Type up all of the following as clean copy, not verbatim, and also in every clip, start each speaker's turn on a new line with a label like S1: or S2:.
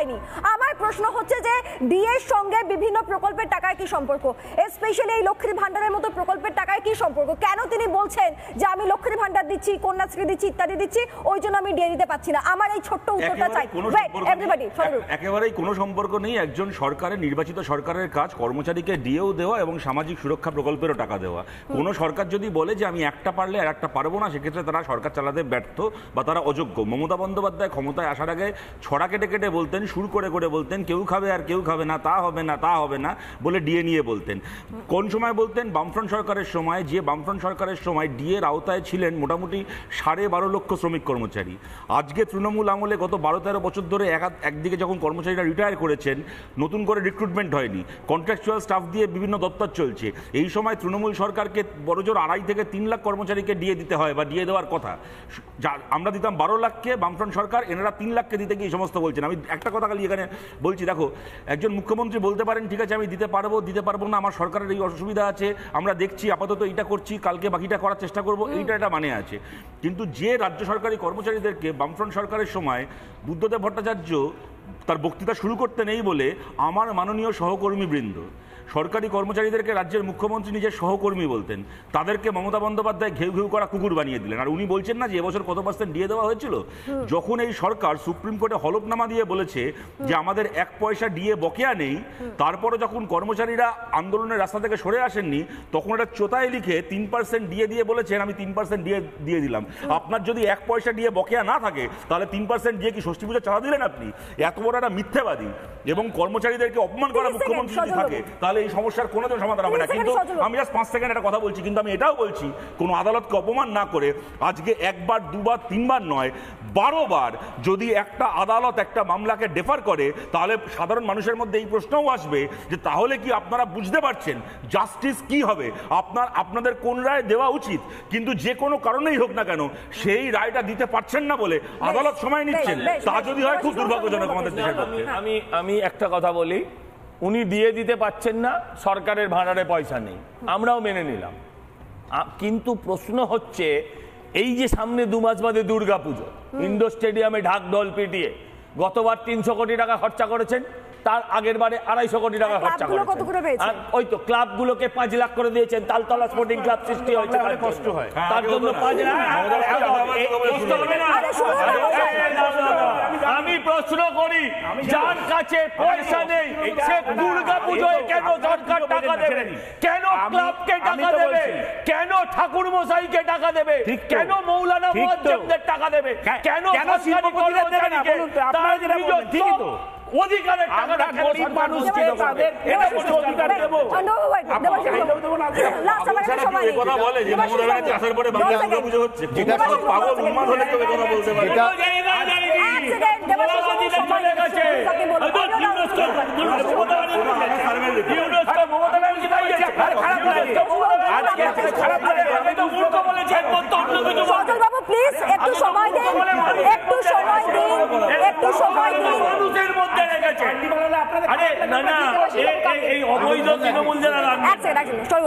S1: হয়নি। আমার প্রশ্ন হচ্ছে যে ডিএর সঙ্গে বিভিন্ন প্রকল্পের টাকার কি সম্পর্ক, স্পেশালি এই লক্ষ্মীর ভান্ডারের মতো প্রকল্পের টাকার কি সম্পর্ক? কেন তিনি বলছেন যে আমি লক্ষ্মীর ভান্ডার দিচ্ছি, কন্যাশ্রী দিচ্ছি, ইত্যাদি দিচ্ছি, ওই জন্য আমি ডিএ দিতে পারছি না? আমার এই ছোট্ট উত্তরটা চাই।
S2: একেবারেই কোনো সম্পর্ক নেই। একজন সরকারের নির্বাচিত সরকারের কাজ কর্মচারীকে ডিএও দেওয়া এবং সামাজিক সুরক্ষা প্রকল্পেরও টাকা দেওয়া। কোনো সরকার যদি বলে যে আমি একটা পারলে আর একটা পারবো না, সেক্ষেত্রে তারা সরকার চালাতে ব্যর্থ বা তারা অযোগ্য। মমতা বন্দ্যোপাধ্যায় ক্ষমতায় আসার আগে ছড়া কেটে কেটে বলতেন, সুর করে করে বলতেন কেউ খাবে আর কেউ খাবে না, তা হবে না, তা হবে না বলে ডিএ নিয়ে বলতেন। কোন সময় বলতেন? বামফ্রন্ট সরকারের সময়। যে বামফ্রন্ট সরকারের সময় ডিএর আওতায় ছিলেন মোটামুটি 12.5 লক্ষ শ্রমিক কর্মচারী। আজকে তৃণমূল আমলে গত 12-13 বছর ধরে একদিকে যখন কর্মচারীরা রিটায়ার করেছেন, নতুন করে রিক্রুটমেন্ট হয়নি, কন্ট্রাকচুয়াল স্টাফ দিয়ে বিভিন্ন দপ্তর চলছে। এই সময় তৃণমূল সরকারকে বড়জোর 2.5 থেকে 3 লাখ কর্মচারীকে ডিএ দিতে হয় বা ডিএ দেওয়ার কথা। আমরা দিতাম 12 লাখকে, বামফ্রন্ট সরকার এনারা 3 লাখকে দিতে গিয়ে সমস্ত বলছেন। আমি একটা কথা খালি এখানে বলছি, দেখো, একজন মুখ্যমন্ত্রী বলতে পারেন ঠিক আছে আমি দিতে পারবো, দিতে পারবো না, আমার সরকারের এই অসুবিধা আছে, আমরা দেখছি, আপাতত এইটা করছি, কালকে বাকিটা করার চেষ্টা করবো, এইটা একটা মানে আছে। কিন্তু যে রাজ্য সরকারি কর্মচারীদেরকে বামফ্রন্ট সরকারের সময় বুদ্ধদেব ভট্টাচার্য তার বক্তৃতা শুরু করতে নেই বলে আমার মাননীয় সহকর্মীবৃন্দ সরকারি কর্মচারীদেরকে রাজ্যের মুখ্যমন্ত্রী নিজের সহকর্মী বলতেন, তাদেরকে মমতা বন্দ্যোপাধ্যায় ঘেউ ঘেউ করা কুকুর বানিয়ে দিলেন। আর উনি বলছেন না যে এবছর কত পার্সেন্ট ডিএ দেওয়া হয়েছিল? যখন এই সরকার সুপ্রিম কোর্টে হলফনামা দিয়ে বলেছে যে আমাদের 1 পয়সা ডিএ বকেয়া নেই, তারপরে যখন কর্মচারীরা আন্দোলনের রাস্তা থেকে সরে আসেননি, তখন এটা চোতায় লিখে 3% ডিএ দিয়ে বলেছেন আমি 3% ডিএ দিয়ে দিলাম। আপনার যদি 1 পয়সা ডিএ বকেয়া না থাকে, তাহলে 3% ডিএ কি ষষ্ঠী পুজো চাঁদা দিলেন আপনি? এত বড় একটা মিথ্যাবাদী এবং কর্মচারীদেরকে অপমান করা মুখ্যমন্ত্রী যদি থাকে, তাহলে এই সমস্যার কোনো সমাধান হবে না। কিন্তু আমি জাস্ট 5 সেকেন্ড একটা কথা বলছি, কিন্তু আমি এটাও বলছি কোনো আদালতকে অপমান না করে আজকে 1 বার 2 বার 3 বার নয় 12 বার যদি একটা আদালত একটা মামলাকে ডেফার করে, তাহলে সাধারণ মানুষের মধ্যে এই প্রশ্নও আসবে যে তাহলে কি আপনারা বুঝতে পারছেন জাস্টিস কি হবে, আপনাদের কোন রায় দেওয়া উচিত? কিন্তু যে কোনো কারণেই হোক না কেন সেই রায়টা দিতে পারছেন না বলে আদালত সময় নিচ্ছেন, তা যদি হয় খুব দুর্ভাগ্যজনক আমাদের দেশের পক্ষে।
S3: আমি একটা কথা বলি, উনি দিয়ে দিতে পারছেন না, সরকারের ভাড়ারে পয়সা নেই, আমরাও মেনে নিলাম। কিন্তু প্রশ্ন হচ্ছে এই যে সামনে 2 মাস বাদে দুর্গাপুজো, ইন্ডোর স্টেডিয়ামে ঢাক ঢোল পিটিয়ে গতবার 300 কোটি টাকা খরচা করেছেন, তার আগের বারে 250 কোটি টাকা খরচা করেছেন। ওই তো ক্লাবগুলোকে 5 লাখ করে দিয়েছেন, তালতলা স্পোর্টিং ক্লাব সৃষ্টি হয়েছে, কষ্ট হয় তার জন্য 5 লাখ। আমি প্রশ্ন করি, যার কাছে পয়সা নেই সে দুর্গা পুজোয় কেন সরকার টাকা দেবে? কেন ক্লাবকে টাকা দেবে? কেন ঠাকুর মশাইকে টাকা দেবে? কেন মৌলানা মুয়াজ্জেমদের টাকা দেবে? কেন সরকারি কর্মচারীকে তার নিজস্ব অধিকারের টাকাটা গরিব মানুষকে তাদের এটা অধিকার দেব?
S2: এই কথা বলে যে মমতা ব্যানার্জি আসার পরে বাংলা দুর্গাপুজো হচ্ছে, যেটা পাগল উন্মাদ হলে কেউ কথা বলতে পারে।
S1: প্লিজ একটু সময় দিন, একটু সময় দিন, একটু সময় দিন।
S3: মানুষের মধ্যে রেখেছে। আরে না না, এই অবৈধ তৃণমূল যারা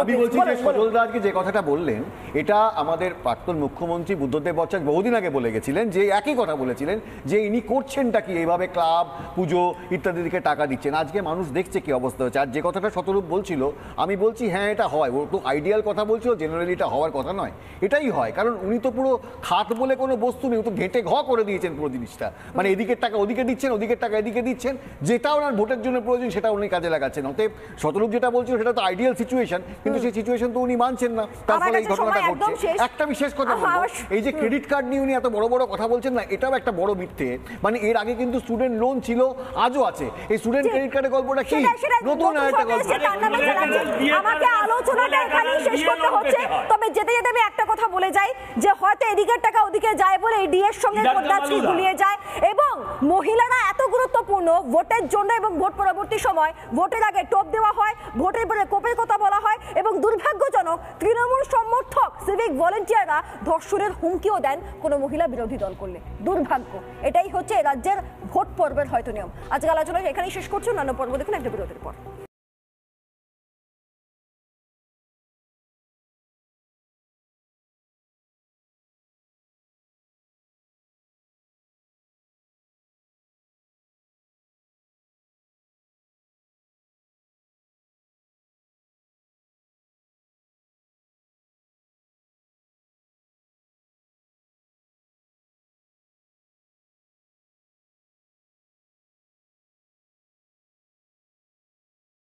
S4: আমি বলছি যে সজল দা আজকে যে কথাটা বললেন, এটা আমাদের প্রাক্তন মুখ্যমন্ত্রী বুদ্ধদেব ভট্টাচার্য বহুদিন আগে বলে গেছিলেন, যে একই কথা বলেছিলেন যে ইনি করছেনটা কি, এইভাবে ক্লাব পুজো ইত্যাদি দিকে টাকা দিচ্ছেন। আজকে মানুষ দেখছে কি অবস্থা হচ্ছে। আর যে কথাটা শতরূপ বলছিল, আমি বলছি হ্যাঁ এটা হয়, ও তো আইডিয়াল কথা বলছিল, জেনারেলি এটা হওয়ার কথা নয়, এটাই হয়। কারণ উনি তো পুরো খাত বলে কোনো বস্তু নেই, তো ঘেঁটে ঘ করে দিয়েছেন পুরো জিনিসটা। মানে এদিকের টাকা ওদিকে দিচ্ছেন, ওদিকের টাকা এদিকে দিচ্ছেন, যেটা ওনার ভোটের জন্য প্রয়োজন সেটা উনি কাজে লাগাচ্ছেন। অতএব শতরূপ যেটা বলছিল সেটা তো আইডিয়াল সিচুয়েশন, কিন্তু সেই সিচুয়েশন তো উনি মানছেন না, তার ফলে এই ঘটনাটা ঘটছে। একটা বিশেষ কথা বলবো, এই যে ক্রেডিট কার্ড নিয়ে উনি এত বড় বড় কথা বলছেন না, এটাও একটা বড় মিথ্যে। মানে এর আগে কিন্তু স্টুডেন্ট লোন ছিল, আজও আছে। এই স্টুডেন্ট ক্রেডিট কার্ডের গল্পটা কি নতুন একটা গল্প?
S1: আমাকে আলোচনাটা এখানেই শেষ করতে হচ্ছে, তবে যেতে যেতে আমি একটা কথা বলে যাই যে হয়তো এদিকের টাকা ওদিকে যায় বলে এই ডিএর সঙ্গে কন্যাশ্রী গুলিয়ে যায়, এবং মহিলারা এত গুরুত্বপূর্ণ ভোটের জন্য এবং ভোট পরবর্তী সময় ভোটের আগে টোপ দেওয়া হয়, ভোটের পরে কোপের কথা বলা হয়, এবং দুর্ভাগ্যজনক তৃণমূল সমর্থক সিভিক ভলেন্টিয়াররা ধর্ষণের হুমকিও দেন কোনো মহিলা বিরোধী দল করলে। দুর্ভাগ্য, এটাই হচ্ছে রাজ্যের ভোট পর্বের হয়তো নিয়ম। আজকে আলোচনা এখানেই শেষ করছি, অন্যান্য পর্ব দেখুন একটা বিরতির পর।